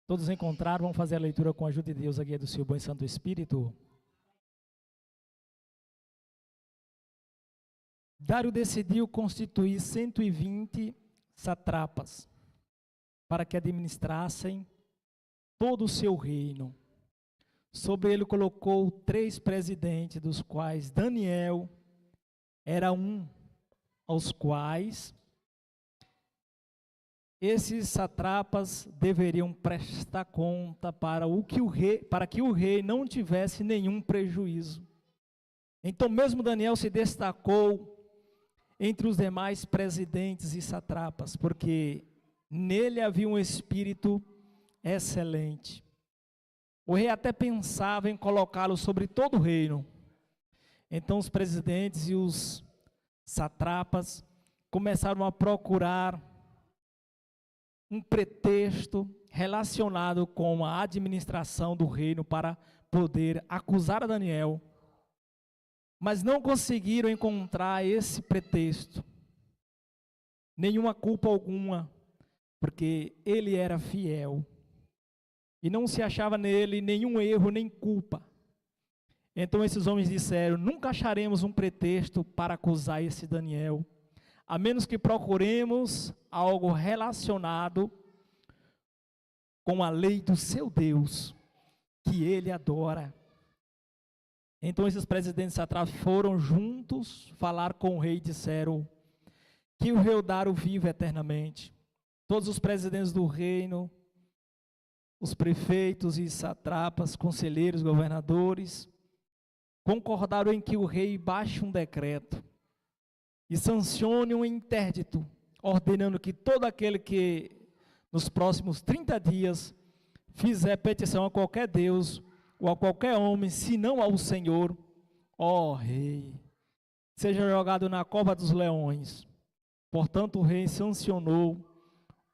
Todos encontraram, vamos fazer a leitura com a ajuda de Deus, a guia do seu bom e santo Espírito. Dário decidiu constituir 120 satrapas para que administrassem todo o seu reino. Sobre ele colocou 3 presidentes, dos quais Daniel era um, aos quais esses satrapas deveriam prestar conta para que o rei não tivesse nenhum prejuízo. Então mesmo Daniel se destacou entre os demais presidentes e satrapas, porque nele havia um espírito excelente. O rei até pensava em colocá-lo sobre todo o reino. Então os presidentes e os satrapas começaram a procurar um pretexto relacionado com a administração do reino para poder acusar a Daniel, mas não conseguiram encontrar esse pretexto, nenhuma culpa alguma, porque ele era fiel, e não se achava nele nenhum erro, nem culpa. Então esses homens disseram: nunca acharemos um pretexto para acusar esse Daniel, a menos que procuremos algo relacionado com a lei do seu Deus, que ele adora. Então esses presidentes satrapas foram juntos falar com o rei e disseram que o rei Dário vive eternamente. Todos os presidentes do reino, os prefeitos e satrapas, conselheiros, governadores, concordaram em que o rei baixe um decreto e sancione um interdito, ordenando que todo aquele que nos próximos 30 dias fizer petição a qualquer Deus ou a qualquer homem, senão ao Senhor, ó rei, seja jogado na cova dos leões. Portanto o rei sancionou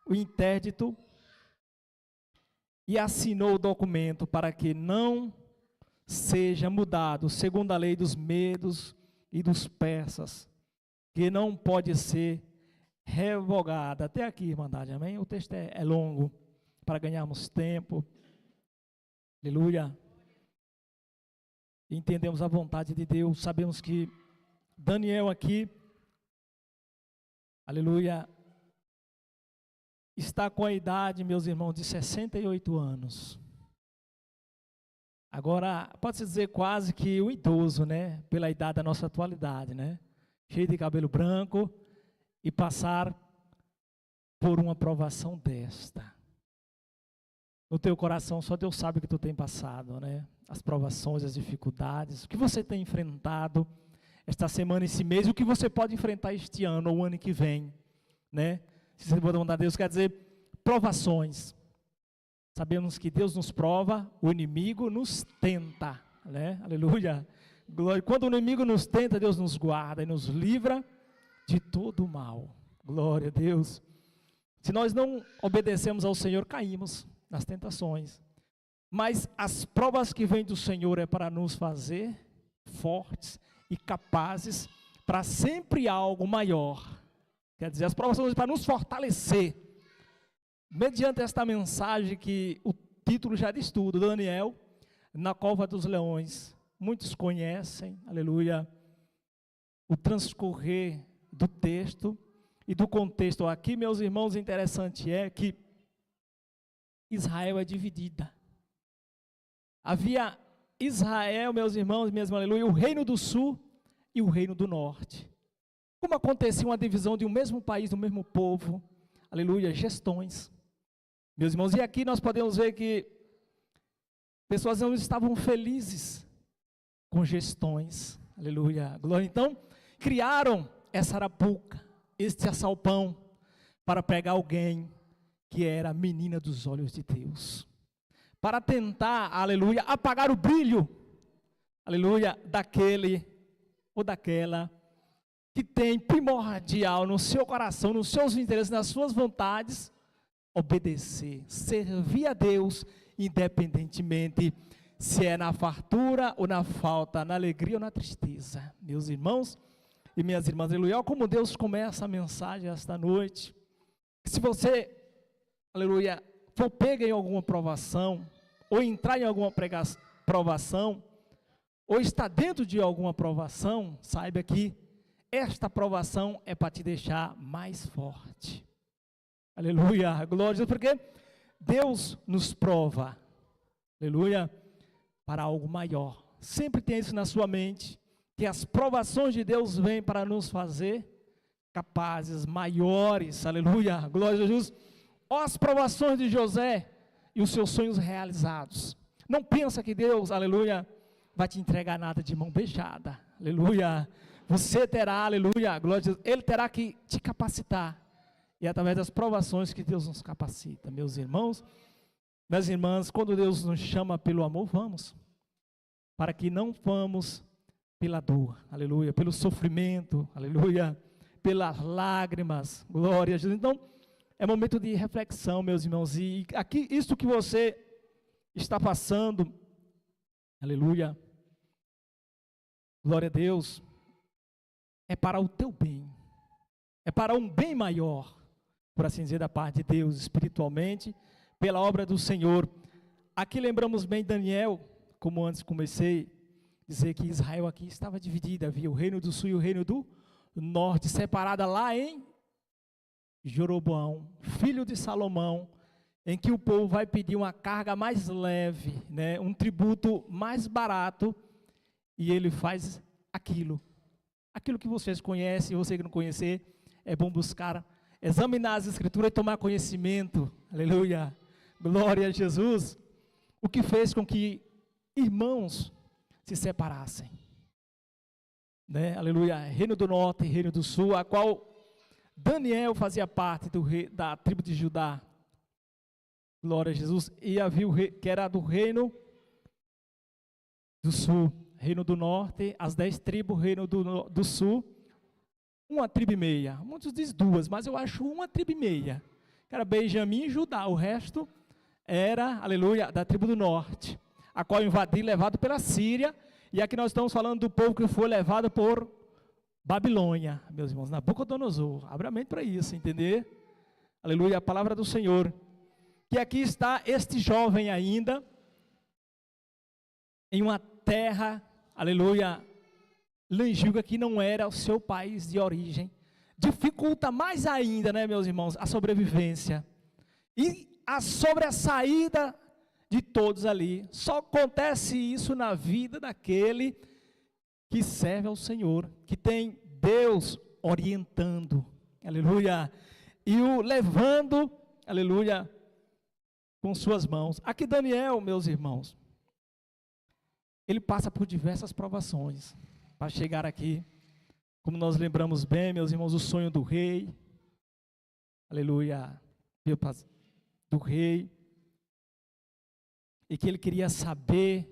o interdito e assinou o documento para que não seja mudado, segundo a lei dos medos e dos persas, que não pode ser revogada. Até aqui, irmandade, amém? O texto é longo, para ganharmos tempo. Aleluia. Entendemos a vontade de Deus, sabemos que Daniel aqui, aleluia, está com a idade, meus irmãos, de 68 anos. Agora, pode-se dizer quase que um idoso, né? Pela idade da nossa atualidade, né? Cheio de cabelo branco e passar por uma provação desta. No teu coração, só Deus sabe o que tu tem passado, né? As provações, as dificuldades, o que você tem enfrentado esta semana, esse mês, o que você pode enfrentar este ano ou o ano que vem, né? Se você for mandar Deus, quer dizer, provações. Sabemos que Deus nos prova, o inimigo nos tenta, né? Aleluia. Glória. Quando o inimigo nos tenta, Deus nos guarda e nos livra de todo o mal. Glória a Deus. Se nós não obedecemos ao Senhor, caímos nas tentações. Mas as provas que vêm do Senhor é para nos fazer fortes e capazes para sempre algo maior. Quer dizer, as provas são para nos fortalecer. Mediante esta mensagem que o título já diz tudo, Daniel na cova dos leões. Muitos conhecem, aleluia, o transcorrer do texto e do contexto. Aqui, meus irmãos, interessante é que Israel é dividida. Havia Israel, meus irmãos, mesmo, aleluia, o reino do sul e o reino do norte. Como acontecia uma divisão de um mesmo país, do mesmo povo, aleluia, gestões. Meus irmãos, e aqui nós podemos ver que pessoas não estavam felizes com gestões, aleluia, glória. Então, criaram essa arapuca, este assalpão, para pegar alguém que era a menina dos olhos de Deus, para tentar, aleluia, apagar o brilho, aleluia, daquele ou daquela que tem primordial no seu coração, nos seus interesses, nas suas vontades, obedecer, servir a Deus, independentemente se é na fartura ou na falta, na alegria ou na tristeza. Meus irmãos e minhas irmãs, aleluia, como Deus começa a mensagem esta noite. Se você, aleluia, for pega em alguma provação, ou entrar em alguma provação, ou está dentro de alguma provação, saiba que esta provação é para te deixar mais forte. Aleluia, glória a Deus, porque Deus nos prova, aleluia, para algo maior. Sempre tenha isso na sua mente, que as provações de Deus vêm para nos fazer capazes, maiores, aleluia, glória a Jesus. Ó, as provações de José e os seus sonhos realizados. Não pensa que Deus, aleluia, vai te entregar nada de mão beijada, aleluia. Você terá, aleluia, glória a Deus, Ele terá que te capacitar. E é através das provações que Deus nos capacita. Meus irmãos, minhas irmãs, quando Deus nos chama pelo amor, vamos. Para que não vamos pela dor, aleluia, pelo sofrimento, aleluia, pelas lágrimas, glória a Jesus. Então, é momento de reflexão, meus irmãos, e aqui, isso que você está passando, aleluia, glória a Deus, é para o teu bem, é para um bem maior, por assim dizer, da parte de Deus, espiritualmente, pela obra do Senhor. Aqui lembramos bem Daniel, como antes comecei a dizer que Israel aqui estava dividida, havia o reino do sul e o reino do norte, separada lá em Jeroboão, filho de Salomão, em que o povo vai pedir uma carga mais leve, né, um tributo mais barato, e ele faz aquilo que vocês conhecem, você que não conhecer, é bom buscar, examinar as escrituras e tomar conhecimento, aleluia, glória a Jesus, o que fez com que irmãos se separassem, né, aleluia, reino do norte e reino do sul, a qual Daniel fazia parte da tribo de Judá, glória a Jesus, e havia o rei, que era do reino do sul, reino do norte, as 10 tribos, reino do sul, uma tribo e meia, muitos dizem 2, mas eu acho uma tribo e meia, que era Benjamim e Judá, o resto era, aleluia, da tribo do norte, a qual invadiu, levado pela Síria, e aqui nós estamos falando do povo que foi levado por Babilônia, meus irmãos, Nabucodonosor, abra a mente para isso, entender? Aleluia, a palavra do Senhor, que aqui está este jovem ainda, em uma terra, aleluia, longínqua, que não era o seu país de origem, dificulta mais ainda, né, meus irmãos, a sobrevivência, e sobre a saída de todos ali, só acontece isso na vida daquele que serve ao Senhor, que tem Deus orientando, aleluia, e o levando, aleluia, com suas mãos. Aqui Daniel, meus irmãos, ele passa por diversas provações, para chegar aqui, como nós lembramos bem, meus irmãos, o sonho do rei, aleluia, do rei, e que ele queria saber,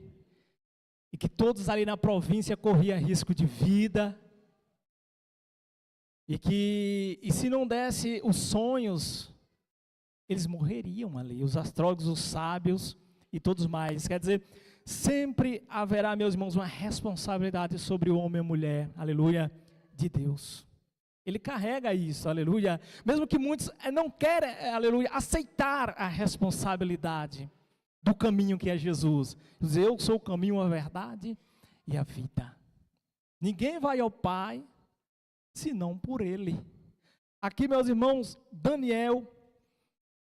e que todos ali na província corriam risco de vida, e se não desse os sonhos, eles morreriam ali, os astrólogos, os sábios e todos mais. Quer dizer, sempre haverá, meus irmãos, uma responsabilidade sobre o homem e a mulher, aleluia, de Deus. Ele carrega isso, aleluia, mesmo que muitos não querem, aleluia, aceitar a responsabilidade do caminho que é Jesus. Dizer, eu sou o caminho, a verdade e a vida. Ninguém vai ao Pai, senão por Ele. Aqui, meus irmãos, Daniel,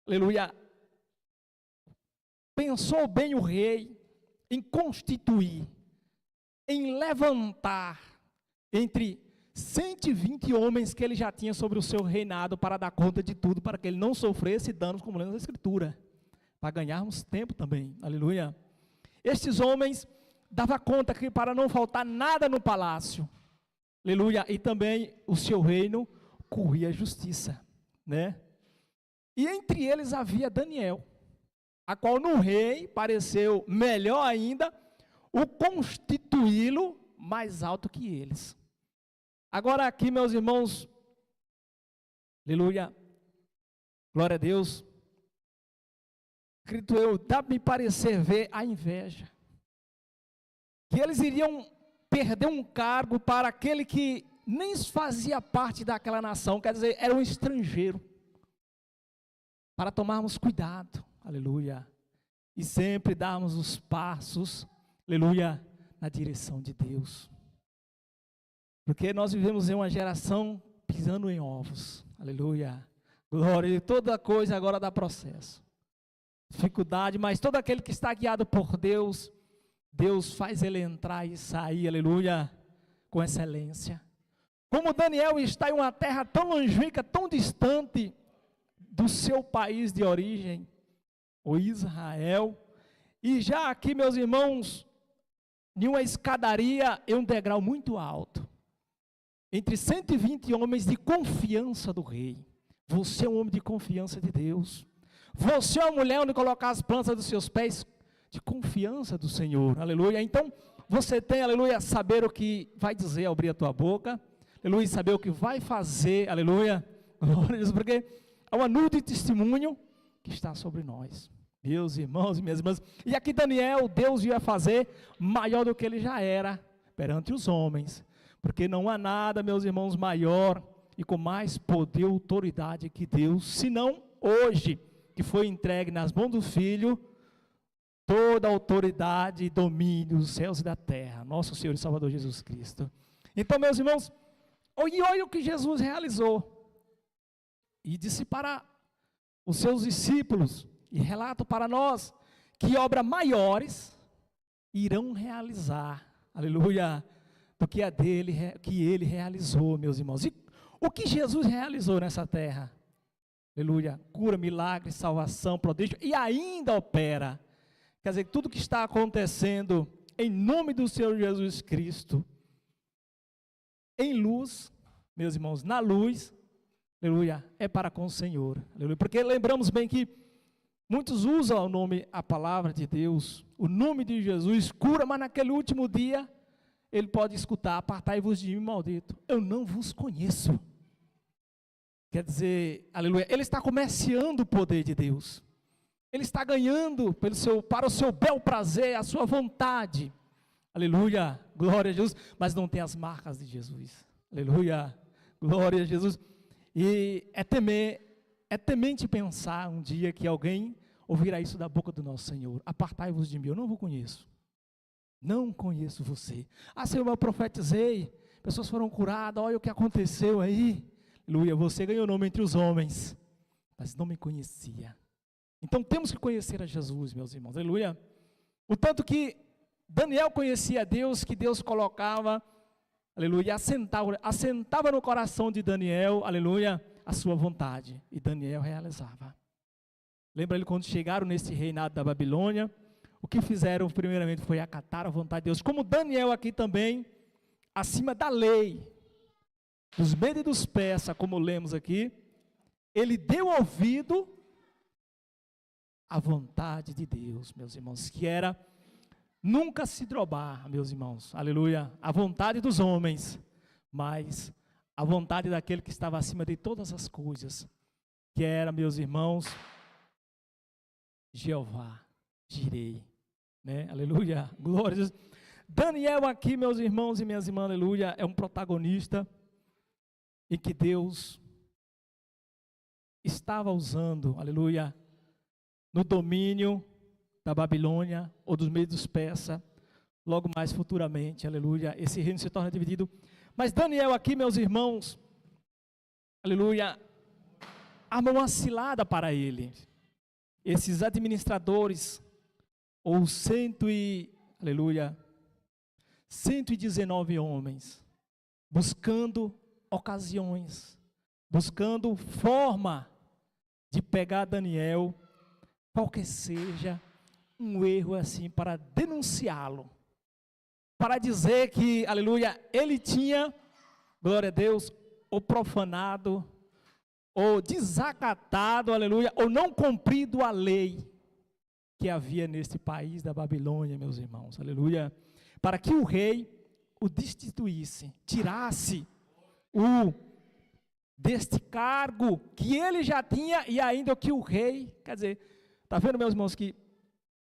aleluia, pensou bem o rei em constituir, em levantar entre 120 homens que ele já tinha sobre o seu reinado para dar conta de tudo, para que ele não sofresse danos, como lemos na Escritura, para ganharmos tempo também, aleluia. Estes homens davam conta que para não faltar nada no palácio, aleluia, e também o seu reino corria justiça, né? E entre eles havia Daniel, a qual no rei pareceu melhor ainda o constituí-lo mais alto que eles. Agora aqui, meus irmãos, aleluia, glória a Deus, acredito eu, dá-me parecer ver a inveja, que eles iriam perder um cargo para aquele que nem fazia parte daquela nação, quer dizer, era um estrangeiro, para tomarmos cuidado, aleluia, e sempre darmos os passos, aleluia, na direção de Deus. Porque nós vivemos em uma geração pisando em ovos, aleluia, glória, e toda coisa agora dá processo, dificuldade, mas todo aquele que está guiado por Deus, Deus faz ele entrar e sair, aleluia, com excelência. Como Daniel está em uma terra tão longínqua, tão distante do seu país de origem, o Israel, e já aqui, meus irmãos, em uma escadaria, em um degrau muito alto, entre 120 homens de confiança do rei. Você é um homem de confiança de Deus. Você é uma mulher onde colocar as plantas dos seus pés, de confiança do Senhor, aleluia. Então, você tem, aleluia, saber o que vai dizer ao abrir a tua boca, aleluia, saber o que vai fazer, aleluia, glória a Deus, porque há uma nuvem de testemunho que está sobre nós, meus irmãos e minhas irmãs. E aqui Daniel, Deus ia fazer maior do que ele já era perante os homens, porque não há nada, meus irmãos, maior e com mais poder e autoridade que Deus, senão hoje, que foi entregue nas mãos do Filho, toda a autoridade e domínio dos céus e da terra, nosso Senhor e Salvador Jesus Cristo. Então, meus irmãos, olha o que Jesus realizou, e disse para os seus discípulos, e relato para nós, que obras maiores irão realizar, aleluia, do que que ele realizou, meus irmãos. E o que Jesus realizou nessa terra? Aleluia, cura, milagre, salvação, prodígio, e ainda opera. Quer dizer, tudo que está acontecendo em nome do Senhor Jesus Cristo, em luz, meus irmãos, na luz, aleluia, é para com o Senhor, aleluia, porque lembramos bem que muitos usam o nome, a palavra de Deus, o nome de Jesus, cura, mas naquele último dia, ele pode escutar, apartai-vos de mim, maldito, eu não vos conheço. Quer dizer, aleluia, ele está comerciando o poder de Deus, ele está ganhando para o seu bel prazer, a sua vontade, aleluia, glória a Jesus, mas não tem as marcas de Jesus, aleluia, glória a Jesus. E é temente pensar um dia que alguém ouvirá isso da boca do nosso Senhor: apartai-vos de mim, eu não vos conheço, não conheço você. Ah, Senhor, eu profetizei, pessoas foram curadas, olha o que aconteceu aí, aleluia, você ganhou nome entre os homens, mas não me conhecia. Então temos que conhecer a Jesus, meus irmãos, aleluia. O tanto que Daniel conhecia a Deus, que Deus colocava, aleluia, assentava no coração de Daniel, aleluia, a sua vontade, e Daniel realizava. Lembra ele quando chegaram nesse reinado da Babilônia, o que fizeram primeiramente foi acatar a vontade de Deus, como Daniel aqui também, acima da lei, dos medos e dos persas, como lemos aqui, ele deu ouvido à vontade de Deus, meus irmãos, que era nunca se drobar, meus irmãos, aleluia, a vontade dos homens, mas a vontade daquele que estava acima de todas as coisas, que era, meus irmãos, Jeová, Jirei, né, aleluia, glória a Deus. Daniel aqui, meus irmãos e minhas irmãs, aleluia, é um protagonista em que Deus estava usando, aleluia, no domínio da Babilônia, ou dos meios dos persas, logo mais futuramente, aleluia, esse reino se torna dividido. Mas Daniel aqui, meus irmãos, aleluia, arma uma cilada para ele. Esses administradores, ou 119 homens, buscando ocasiões, buscando forma de pegar Daniel, qualquer seja um erro assim, para denunciá-lo, para dizer que, aleluia, ele tinha, glória a Deus, ou profanado, ou desacatado, aleluia, ou não cumprido a lei que havia neste país da Babilônia, meus irmãos, aleluia, para que o rei o destituísse, tirasse deste cargo que ele já tinha, e ainda que o rei, quer dizer, está vendo, meus irmãos, que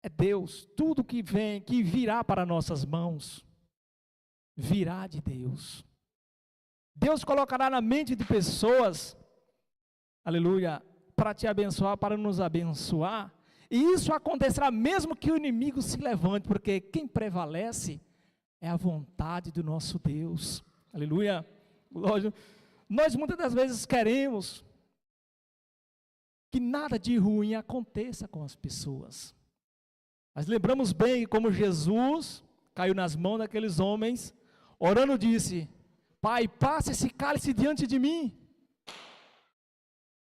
é Deus, tudo que vem, que virá para nossas mãos, virá de Deus. Deus colocará na mente de pessoas, aleluia, para te abençoar, para nos abençoar, E isso acontecerá mesmo que o inimigo se levante, porque quem prevalece é a vontade do nosso Deus. Aleluia. Glória. Nós muitas das vezes queremos que nada de ruim aconteça com as pessoas. Mas lembramos bem como Jesus caiu nas mãos daqueles homens, orando disse: Pai, passa esse cálice diante de mim,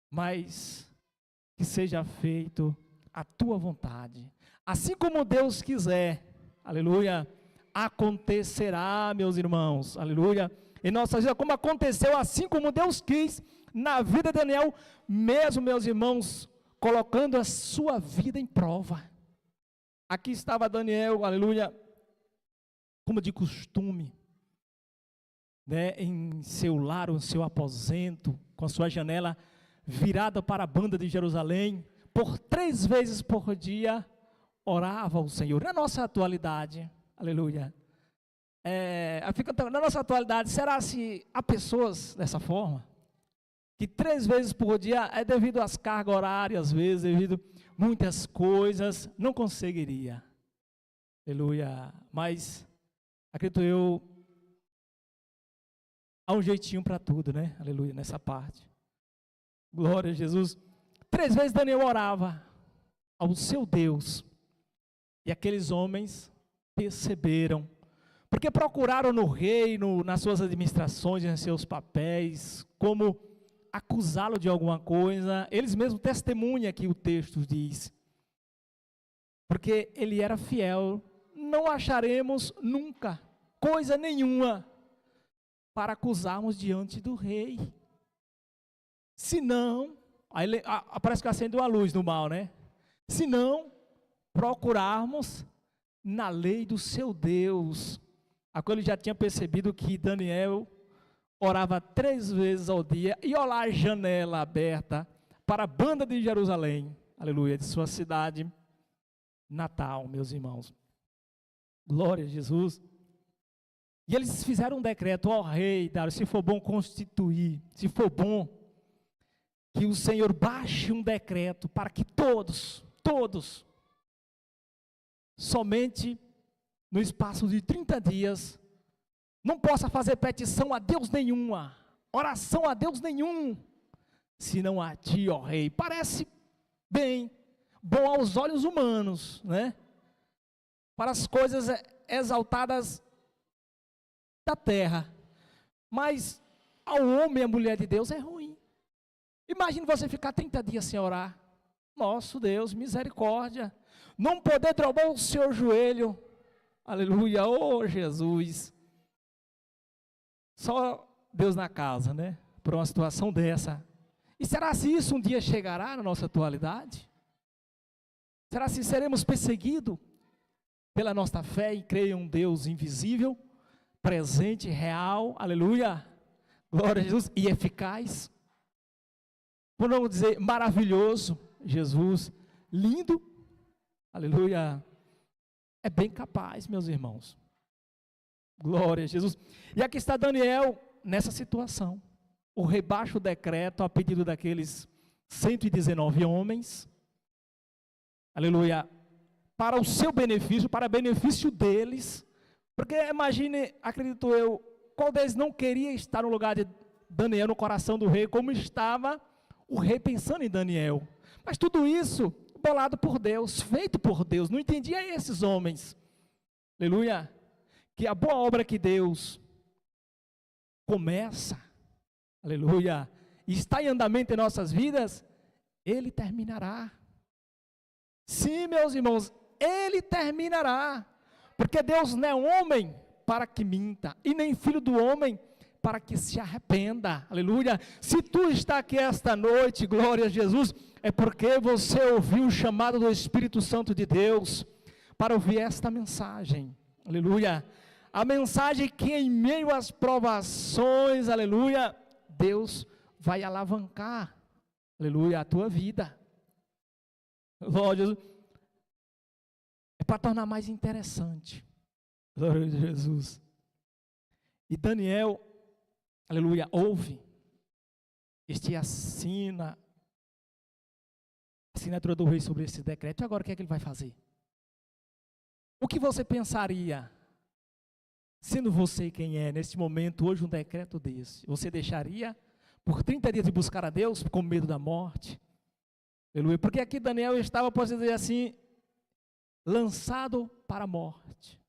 mas que seja feito a tua vontade. Assim como Deus quiser, aleluia, acontecerá, meus irmãos, aleluia, em nossa vida, como aconteceu, assim como Deus quis, na vida de Daniel, mesmo, meus irmãos, colocando a sua vida em prova. Aqui estava Daniel, aleluia, como de costume, né, em seu lar, em seu aposento, com a sua janela virada para a banda de Jerusalém, por 3 vezes por dia, orava ao Senhor. Na nossa atualidade, aleluia, na nossa atualidade, será se há pessoas dessa forma? Que 3 vezes por dia, é devido às cargas horárias, às vezes, devido a muitas coisas, não conseguiria, aleluia, mas, acredito eu, há um jeitinho para tudo, né, aleluia, nessa parte, glória a Jesus. 3 vezes Daniel orava ao seu Deus, e aqueles homens perceberam, porque procuraram no reino, nas suas administrações, nos seus papéis, como acusá-lo de alguma coisa. Eles mesmos testemunham aqui, o texto diz, porque ele era fiel. Não acharemos nunca coisa nenhuma para acusarmos diante do rei, senão, aí parece que acende uma luz no mal, né? Se não procurarmos na lei do seu Deus. Agora ele já tinha percebido que Daniel orava 3 vezes ao dia, e olhar a janela aberta para a banda de Jerusalém, aleluia, de sua cidade natal, meus irmãos. Glória a Jesus. E eles fizeram um decreto: ó rei Dário, se for bom constituir, se for bom, que o Senhor baixe um decreto para que todos, somente no espaço de 30 dias, não possa fazer petição a Deus nenhuma, oração a Deus nenhum, senão a ti, ó rei. Parece bem, bom aos olhos humanos, né? Para as coisas exaltadas da terra, mas ao homem e à mulher de Deus é ruim. Imagine você ficar 30 dias sem orar. Nosso Deus, misericórdia, não poder dobrar o seu joelho, aleluia, oh Jesus, só Deus na casa, né, por uma situação dessa. E será se isso um dia chegará na nossa atualidade? Será se seremos perseguidos pela nossa fé e crer em um Deus invisível, presente, real, aleluia, glória a Jesus, e eficaz? Por não dizer maravilhoso, Jesus, lindo, aleluia, é bem capaz, meus irmãos, glória a Jesus. E aqui está Daniel nessa situação. O rei baixa o decreto a pedido daqueles 119 homens, aleluia, para o seu benefício, para benefício deles, porque imagine, acredito eu, qual deles não queria estar no lugar de Daniel, no coração do rei, como estava o rei pensando em Daniel. Mas tudo isso bolado por Deus, feito por Deus. Não entendia esses homens, aleluia, que a boa obra que Deus começa, aleluia, e está em andamento em nossas vidas, Ele terminará. Sim, meus irmãos, Ele terminará, porque Deus não é homem para que minta, e nem filho do homem para que se arrependa, aleluia. Se tu está aqui esta noite, glória a Jesus, é porque você ouviu o chamado do Espírito Santo de Deus, para ouvir esta mensagem, aleluia, a mensagem que em meio às provações, aleluia, Deus vai alavancar, aleluia, a tua vida, glória a Jesus, é para tornar mais interessante, glória a Jesus. E Daniel, aleluia, ouve este assina assinatura do rei sobre esse decreto. E agora o que é que ele vai fazer? O que você pensaria, sendo você quem é, neste momento, hoje, um decreto desse? Você deixaria por 30 dias de buscar a Deus com medo da morte? Aleluia. Porque aqui Daniel estava, pode dizer assim, lançado para a morte.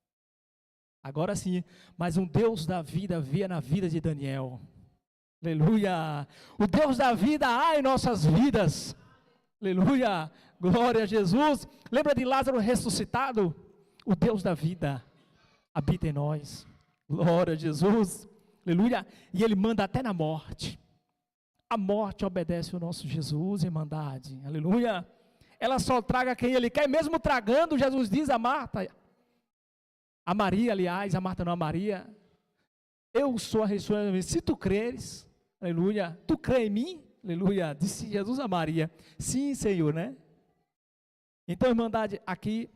Agora sim, mas um Deus da vida via na vida de Daniel. Aleluia. O Deus da vida há em nossas vidas. Aleluia. Glória a Jesus. Lembra de Lázaro ressuscitado? O Deus da vida habita em nós. Glória a Jesus. Aleluia. E ele manda até na morte. A morte obedece o nosso Jesus, irmandade. Aleluia. Ela só traga quem ele quer, mesmo tragando, Jesus diz a Marta, a Maria, aliás, a Marta não, a Maria, eu sou a ressurreição, se tu creres, aleluia, tu crê em mim, aleluia, disse Jesus a Maria, sim, Senhor, né? Então, irmandade, aqui,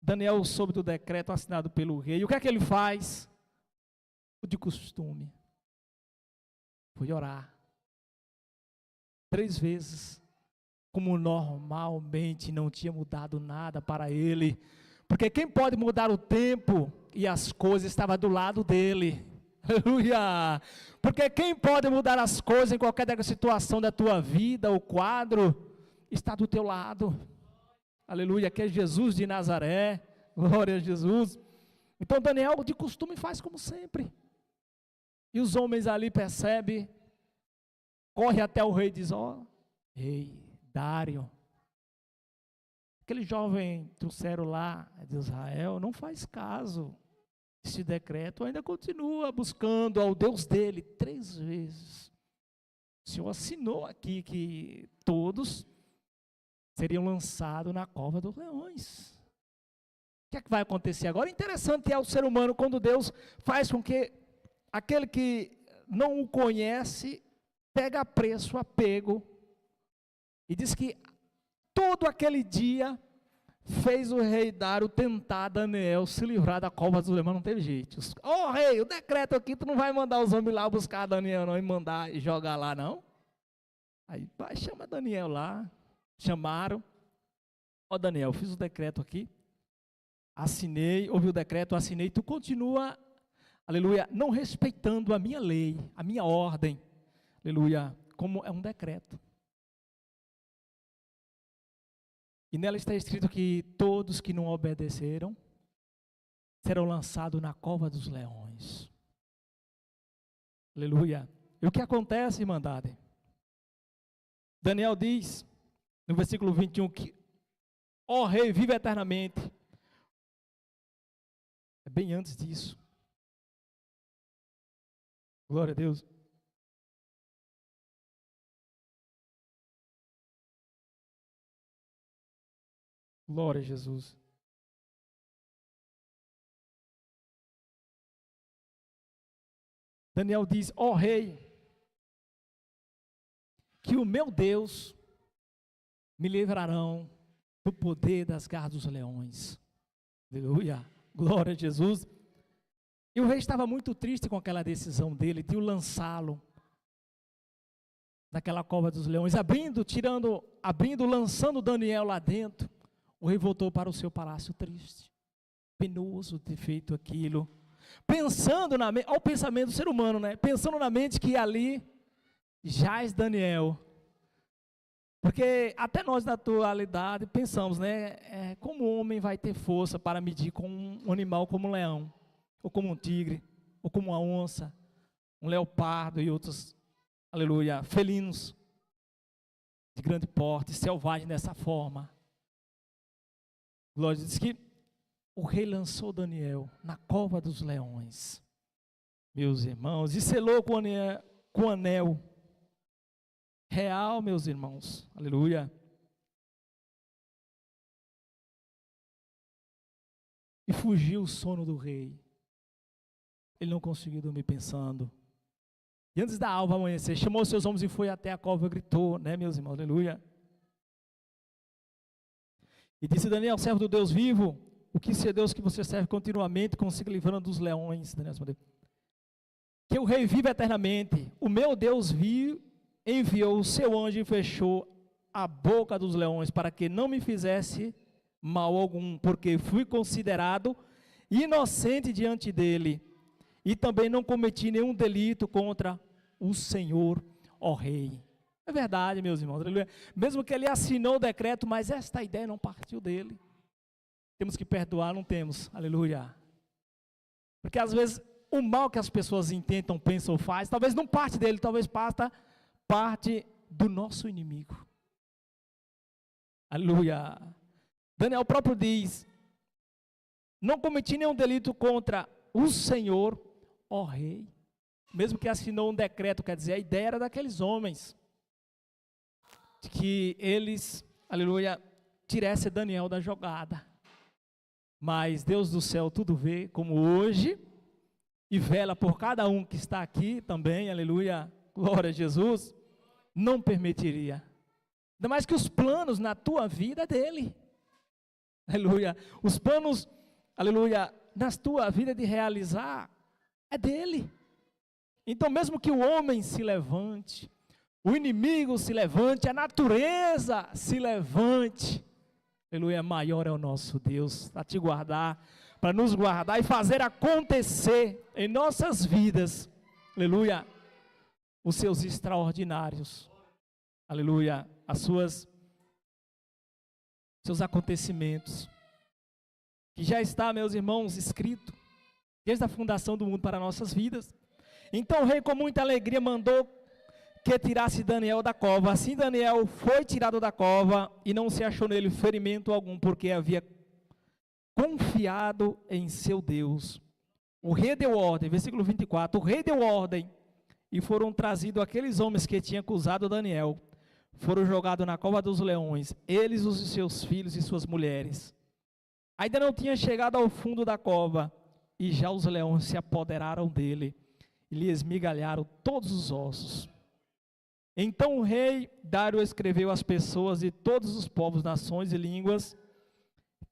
Daniel soube do decreto assinado pelo rei, o que é que ele faz? O de costume, foi orar, 3 vezes, como normalmente não tinha mudado nada para ele, porque quem pode mudar o tempo e as coisas estava do lado dele, aleluia, porque quem pode mudar as coisas em qualquer situação da tua vida, o quadro, está do teu lado, aleluia, que é Jesus de Nazaré, glória a Jesus. Então Daniel de costume faz como sempre, e os homens ali percebem, corre até o rei e diz, ó, rei Dário, aquele jovem trouxeram lá de Israel, não faz caso, esse decreto ainda continua buscando ao Deus dele 3 vezes, o Senhor assinou aqui que todos seriam lançados na cova dos leões, o que é que vai acontecer agora? Interessante é o ser humano, quando Deus faz com que aquele que não o conhece, pega preço, apego, e diz que todo aquele dia fez o rei Dário tentar Daniel se livrar da cova dos leões, não teve jeito. Ô rei, o decreto aqui, tu não vai mandar os homens lá buscar Daniel não, e mandar e jogar lá não? Aí, pai, chama Daniel lá, chamaram, ó Daniel, fiz o decreto aqui, assinei, ouvi o decreto, assinei, tu continua, aleluia, não respeitando a minha lei, a minha ordem, aleluia, como é um decreto. E nela está escrito que todos que não obedeceram serão lançados na cova dos leões. Aleluia. E o que acontece, irmandade? Daniel diz, no versículo 21, que ó rei, vive eternamente. É bem antes disso. Glória a Deus. Glória a Jesus. Daniel diz, ó rei, que o meu Deus me livrarão do poder das garras dos leões. Aleluia, glória a Jesus. E o rei estava muito triste com aquela decisão dele, de o lançá-lo naquela cova dos leões, abrindo, lançando Daniel lá dentro. O rei voltou para o seu palácio triste, penoso de ter feito aquilo, pensando na mente, olha o pensamento do ser humano, né? Pensando na mente que ali jaz Daniel, porque até nós na atualidade pensamos, né? Como o homem vai ter força para medir com um animal como um leão, ou como um tigre, ou como uma onça, um leopardo e outros, aleluia, felinos de grande porte, selvagens dessa forma. Glória, diz que o rei lançou Daniel na cova dos leões, meus irmãos, e selou com o anel real, meus irmãos, aleluia. E fugiu o sono do rei, ele não conseguiu dormir pensando. E antes da alva amanhecer, chamou seus homens e foi até a cova e gritou, né, meus irmãos, aleluia. E disse, Daniel, servo do Deus vivo, o que se é Deus que você serve continuamente, consiga livrando dos leões, Daniel respondeu, que o rei vive eternamente, o meu Deus enviou o seu anjo e fechou a boca dos leões, para que não me fizesse mal algum, porque fui considerado inocente diante dele, e também não cometi nenhum delito contra o Senhor, ó Rei. É verdade, meus irmãos, aleluia. Mesmo que ele assinou o decreto, mas esta ideia não partiu dele. Temos que perdoar, não temos, aleluia. Porque às vezes o mal que as pessoas intentam, pensam ou fazem, talvez não parte dele, talvez parte do nosso inimigo. Aleluia. Daniel próprio diz: não cometi nenhum delito contra o Senhor, ó Rei. Mesmo que assinou um decreto, quer dizer, a ideia era daqueles homens, de que eles, aleluia, tirassem Daniel da jogada. Mas Deus do céu tudo vê, como hoje, e vela por cada um que está aqui também, aleluia, glória a Jesus, não permitiria. Ainda mais que os planos na tua vida é dele. Aleluia. Os planos, aleluia, na tua vida de realizar, é dele. Então mesmo que o homem se levante, o inimigo se levante, a natureza se levante, aleluia, maior é o nosso Deus, para te guardar, para nos guardar e fazer acontecer em nossas vidas, aleluia, os seus extraordinários, aleluia, seus acontecimentos, que já está, meus irmãos, escrito, desde a fundação do mundo para nossas vidas. Então o rei com muita alegria mandou que tirasse Daniel da cova. Assim Daniel foi tirado da cova e não se achou nele ferimento algum, porque havia confiado em seu Deus. O rei deu ordem, versículo 24, o rei deu ordem, e foram trazidos aqueles homens que tinham acusado Daniel, foram jogados na cova dos leões, eles, os seus filhos e suas mulheres. Ainda não tinha chegado ao fundo da cova, e já os leões se apoderaram dele, e lhe esmigalharam todos os ossos. Então o rei Dário escreveu às pessoas de todos os povos, nações e línguas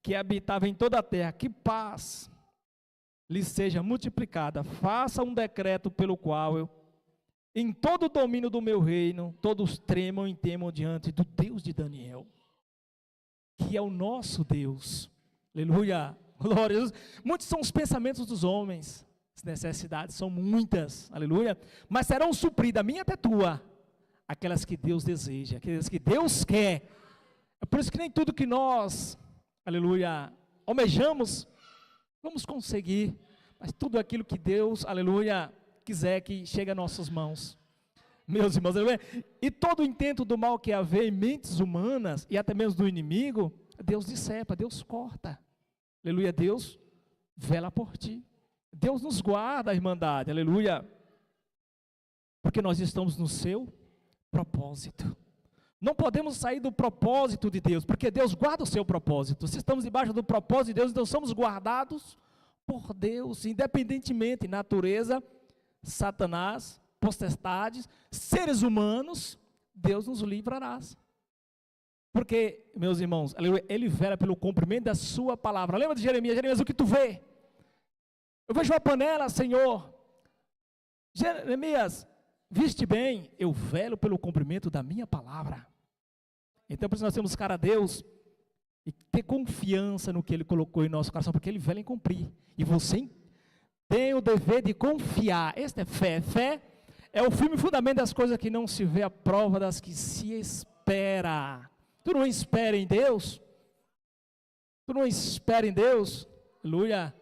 que habitavam em toda a terra: que paz lhes seja multiplicada. Faça um decreto pelo qual em todo o domínio do meu reino, todos tremam e temam diante do Deus de Daniel, que é o nosso Deus. Aleluia, glória a Deus. Muitos são os pensamentos dos homens, as necessidades são muitas, aleluia, mas serão supridas, a minha até tua, aquelas que Deus deseja, aquelas que Deus quer. É por isso que nem tudo que nós, aleluia, almejamos, vamos conseguir, mas tudo aquilo que Deus, aleluia, quiser que chegue a nossas mãos, meus irmãos, aleluia. E todo o intento do mal que haver em mentes humanas, e até mesmo do inimigo, Deus decepa, Deus corta, aleluia, Deus vela por ti, Deus nos guarda, a irmandade, aleluia, porque nós estamos no seu propósito. Não podemos sair do propósito de Deus, porque Deus guarda o seu propósito. Se estamos debaixo do propósito de Deus, então somos guardados por Deus, independentemente, natureza, Satanás, potestades, seres humanos, Deus nos livrará. Porque, meus irmãos, ele vela pelo cumprimento da sua palavra. Lembra de Jeremias? Jeremias, o que tu vê? Eu vejo uma panela, Senhor. Jeremias, viste bem, eu velo pelo cumprimento da minha palavra. Então, por isso nós temos que buscar a Deus e ter confiança no que Ele colocou em nosso coração, porque Ele vela em cumprir. E você tem o dever de confiar. Esta é fé. Fé é o firme fundamento das coisas que não se vê, a prova das que se espera. Tu não espera em Deus? Tu não espera em Deus? Aleluia.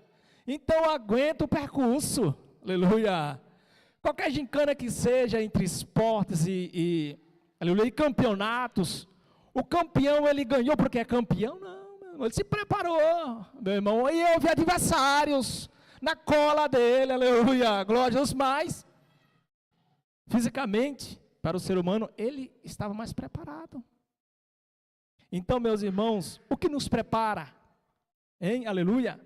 Então aguenta o percurso. Aleluia. Qualquer gincana que seja entre esportes e campeonatos, o campeão ele ganhou porque é campeão? Não, meu irmão, ele se preparou, meu irmão, e houve adversários na cola dele, aleluia, glória a Deus, mas fisicamente, para o ser humano, ele estava mais preparado. Então, meus irmãos, o que nos prepara? Hein, aleluia?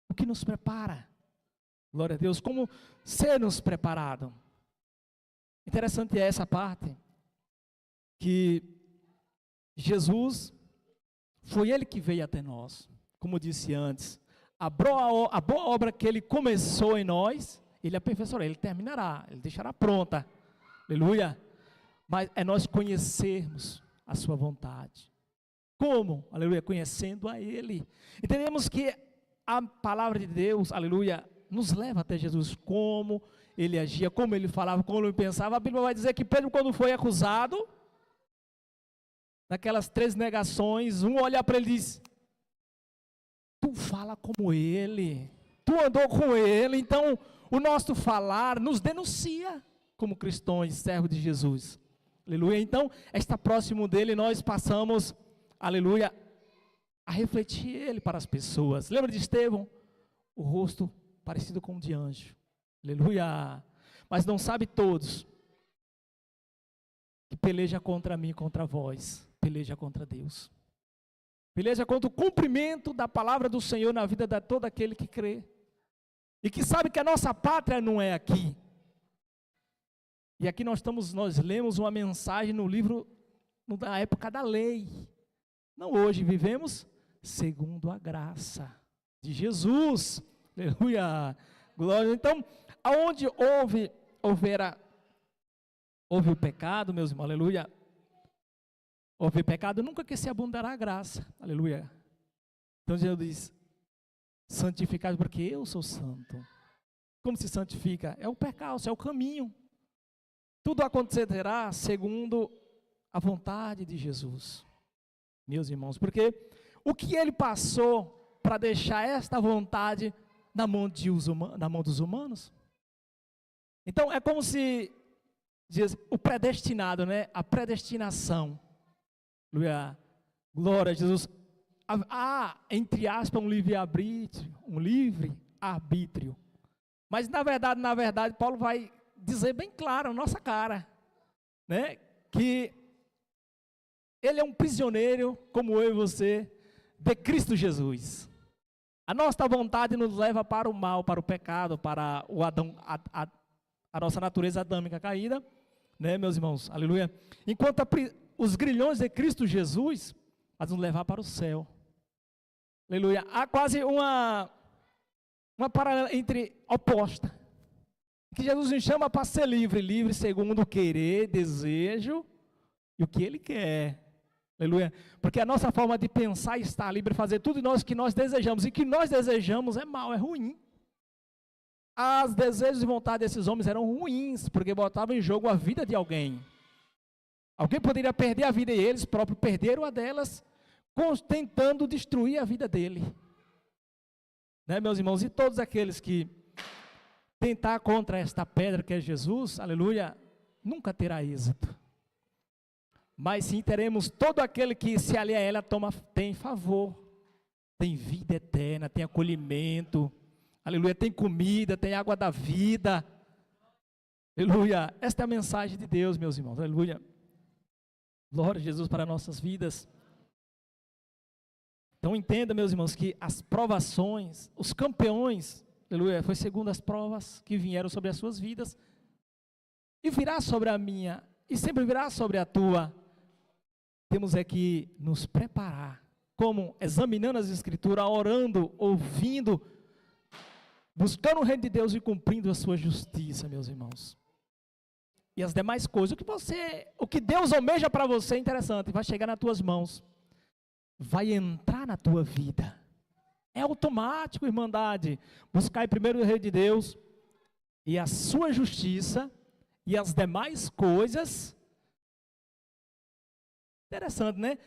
O que nos prepara? Glória a Deus, como sermos preparados. Interessante é essa parte, que Jesus, foi Ele que veio até nós, como disse antes, a boa obra que Ele começou em nós, Ele aperfeiçoará, Ele terminará, Ele deixará pronta, aleluia. mas é nós conhecermos a sua vontade. Como? Aleluia, conhecendo a Ele. Entendemos que a palavra de Deus, aleluia, nos leva até Jesus, como Ele agia, como Ele falava, como Ele pensava. A Bíblia vai dizer que Pedro, quando foi acusado, daquelas 3 negações, um olha para ele e diz: tu fala como Ele, tu andou com Ele. Então, o nosso falar nos denuncia como cristãos, servos de Jesus. Aleluia. Então, está próximo dele, nós passamos, aleluia, a refletir Ele para as pessoas. Lembra de Estevão? O rosto parecido com o de anjo. Aleluia. Mas não sabe todos que peleja contra mim e contra vós. Peleja contra Deus. Peleja contra o cumprimento da palavra do Senhor na vida de todo aquele que crê. E que sabe que a nossa pátria não é aqui. E aqui nós lemos uma mensagem no livro, na época da lei. Não hoje, vivemos segundo a graça de Jesus. Aleluia. Glória. Então, aonde houve o pecado, meus irmãos, aleluia. Houve pecado, nunca que se abundará a graça. Aleluia. Então Jesus diz: santificado porque eu sou santo. Como se santifica? É o percalço, é o caminho. Tudo acontecerá segundo a vontade de Jesus, meus irmãos, porque o que Ele passou para deixar esta vontade na mão dos humanos? Então é como se diz o predestinado, né? A predestinação. Aleluia. Glória a Jesus. Há, entre aspas, um livre arbítrio. Mas na verdade, Paulo vai dizer bem claro, na nossa cara, né? Que ele é um prisioneiro, como eu e você, de Cristo Jesus. A nossa vontade nos leva para o mal, para o pecado, para o Adão, a nossa natureza adâmica caída, né, meus irmãos? Aleluia. Enquanto os grilhões de Cristo Jesus vão nos levar para o céu. Aleluia. Há quase uma paralela oposta. Que Jesus nos chama para ser livre segundo o querer, desejo e o que Ele quer. Aleluia. Porque a nossa forma de pensar está livre, fazer tudo que nós desejamos. E que nós desejamos é mal, é ruim. Os desejos e vontades desses homens eram ruins, porque botavam em jogo a vida de alguém. Alguém poderia perder a vida e eles próprios perderam a delas, tentando destruir a vida dele. Né, meus irmãos? E todos aqueles que tentar contra esta pedra que é Jesus, aleluia, nunca terá êxito. Mas sim teremos todo aquele que se alia a ela tem favor, tem vida eterna, tem acolhimento, aleluia, tem comida, tem água da vida, aleluia. Esta é a mensagem de Deus, meus irmãos, aleluia. Glória a Jesus para nossas vidas. Então entenda, meus irmãos, que as provações, os campeões, aleluia, foi segundo as provas que vieram sobre as suas vidas, e virá sobre a minha, e sempre virá sobre a tua. Temos é que nos preparar, como examinando as Escrituras, orando, ouvindo, buscando o reino de Deus e cumprindo a sua justiça, meus irmãos. E as demais coisas, o que Deus almeja para você é interessante, vai chegar nas tuas mãos, vai entrar na tua vida. É automático, irmandade. Buscar primeiro o reino de Deus e a sua justiça e as demais coisas. Interessante, né?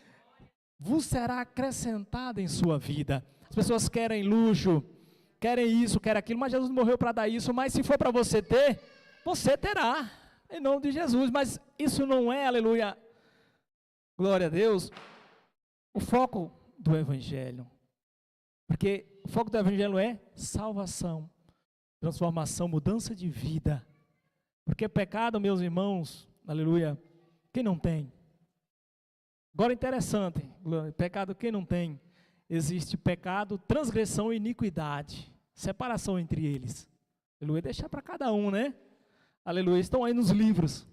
Vos será acrescentado em sua vida. As pessoas querem luxo, querem isso, querem aquilo, mas Jesus morreu para dar isso. Mas se for para você ter, você terá, em nome de Jesus. Mas isso não é, aleluia, glória a Deus, o foco do Evangelho. Porque o foco do Evangelho é salvação, transformação, mudança de vida. Porque pecado, meus irmãos, aleluia, quem não tem? Agora interessante, pecado quem não tem? Existe pecado, transgressão e iniquidade, separação entre eles. Aleluia, deixa para cada um, né? Aleluia, estão aí nos livros,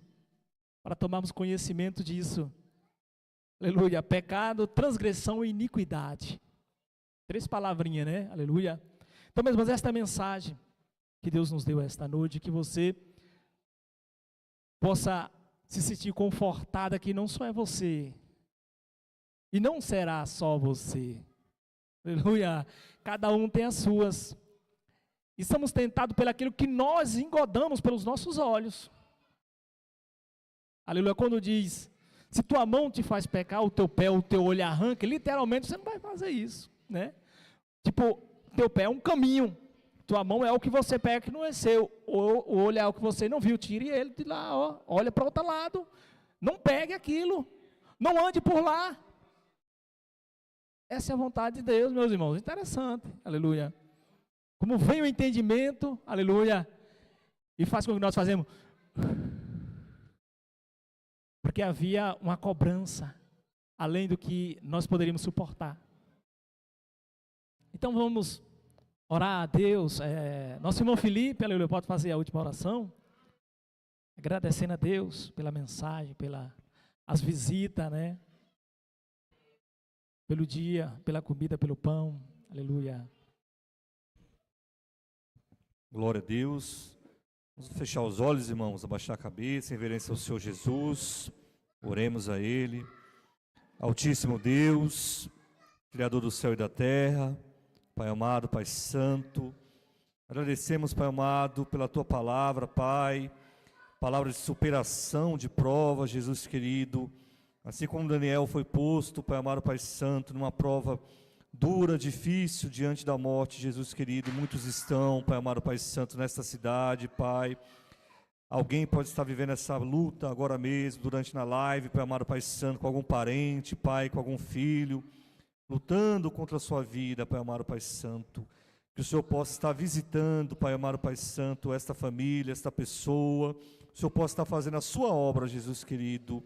para tomarmos conhecimento disso. Aleluia, pecado, transgressão e iniquidade. 3 palavrinhas, né? Aleluia. Então, meus irmãos, esta mensagem que Deus nos deu esta noite, que você possa se sentir confortada que não só é você, e não será só você. Aleluia. Cada um tem as suas. E somos tentados pelo aquilo que nós engodamos pelos nossos olhos. Aleluia. Quando diz, se tua mão te faz pecar, o teu pé, o teu olho arranca, literalmente você não vai fazer isso, né? Tipo, teu pé é um caminho, tua mão é o que você pega que não é seu, o olho é o que você não viu, tire ele de lá, ó, olha para o outro lado, não pegue aquilo, não ande por lá. Essa é a vontade de Deus, meus irmãos, interessante, aleluia. Como vem o entendimento, aleluia, e faz com que nós fazemos, porque havia uma cobrança, além do que nós poderíamos suportar. Então vamos orar a Deus. Nosso irmão Felipe, aleluia, pode fazer a última oração, agradecendo a Deus pela mensagem, as visitas, né? Pelo dia, pela comida, pelo pão, aleluia. Glória a Deus. Vamos fechar os olhos, irmãos, abaixar a cabeça, em reverência ao Senhor Jesus. Oremos a Ele. Altíssimo Deus, Criador do céu e da terra, Pai amado, Pai santo, agradecemos, Pai amado, pela Tua palavra, Pai, palavra de superação, de prova, Jesus querido, assim como Daniel foi posto, Pai amado, Pai santo, numa prova dura, difícil, diante da morte, Jesus querido, muitos estão, Pai amado, Pai santo, nesta cidade, Pai, alguém pode estar vivendo essa luta agora mesmo, durante na live, Pai amado, Pai santo, com algum parente, Pai, com algum filho, lutando contra a sua vida, Pai amado, Pai santo, que o Senhor possa estar visitando, Pai amado, Pai santo, esta família, esta pessoa, o Senhor possa estar fazendo a sua obra, Jesus querido,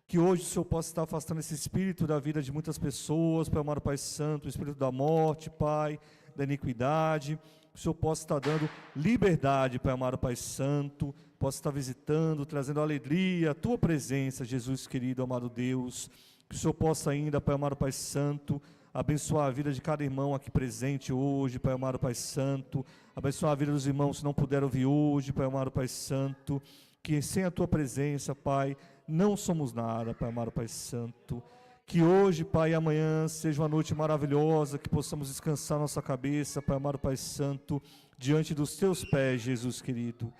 que hoje o Senhor possa estar afastando esse espírito da vida de muitas pessoas, Pai amado, Pai santo, o espírito da morte, Pai, da iniquidade, que o Senhor possa estar dando liberdade, Pai amado, Pai santo, possa estar visitando, trazendo alegria, a Tua presença, Jesus querido, amado Deus, que o Senhor possa ainda, Pai amado, Pai santo, abençoar a vida de cada irmão aqui presente hoje, Pai amado, Pai santo, abençoar a vida dos irmãos que não puderam vir hoje, Pai amado, Pai santo, que sem a Tua presença, Pai, não somos nada, Pai amado, Pai santo, que hoje, Pai, e amanhã seja uma noite maravilhosa, que possamos descansar nossa cabeça, Pai amado, Pai santo, diante dos Teus pés, Jesus querido,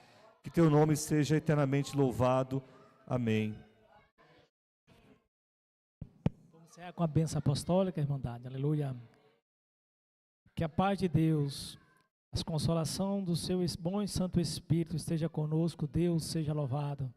que Teu nome seja eternamente louvado, amém. Com a bênção apostólica, irmandade, aleluia. Que a paz de Deus, a consolação do seu bom e santo Espírito esteja conosco, Deus seja louvado.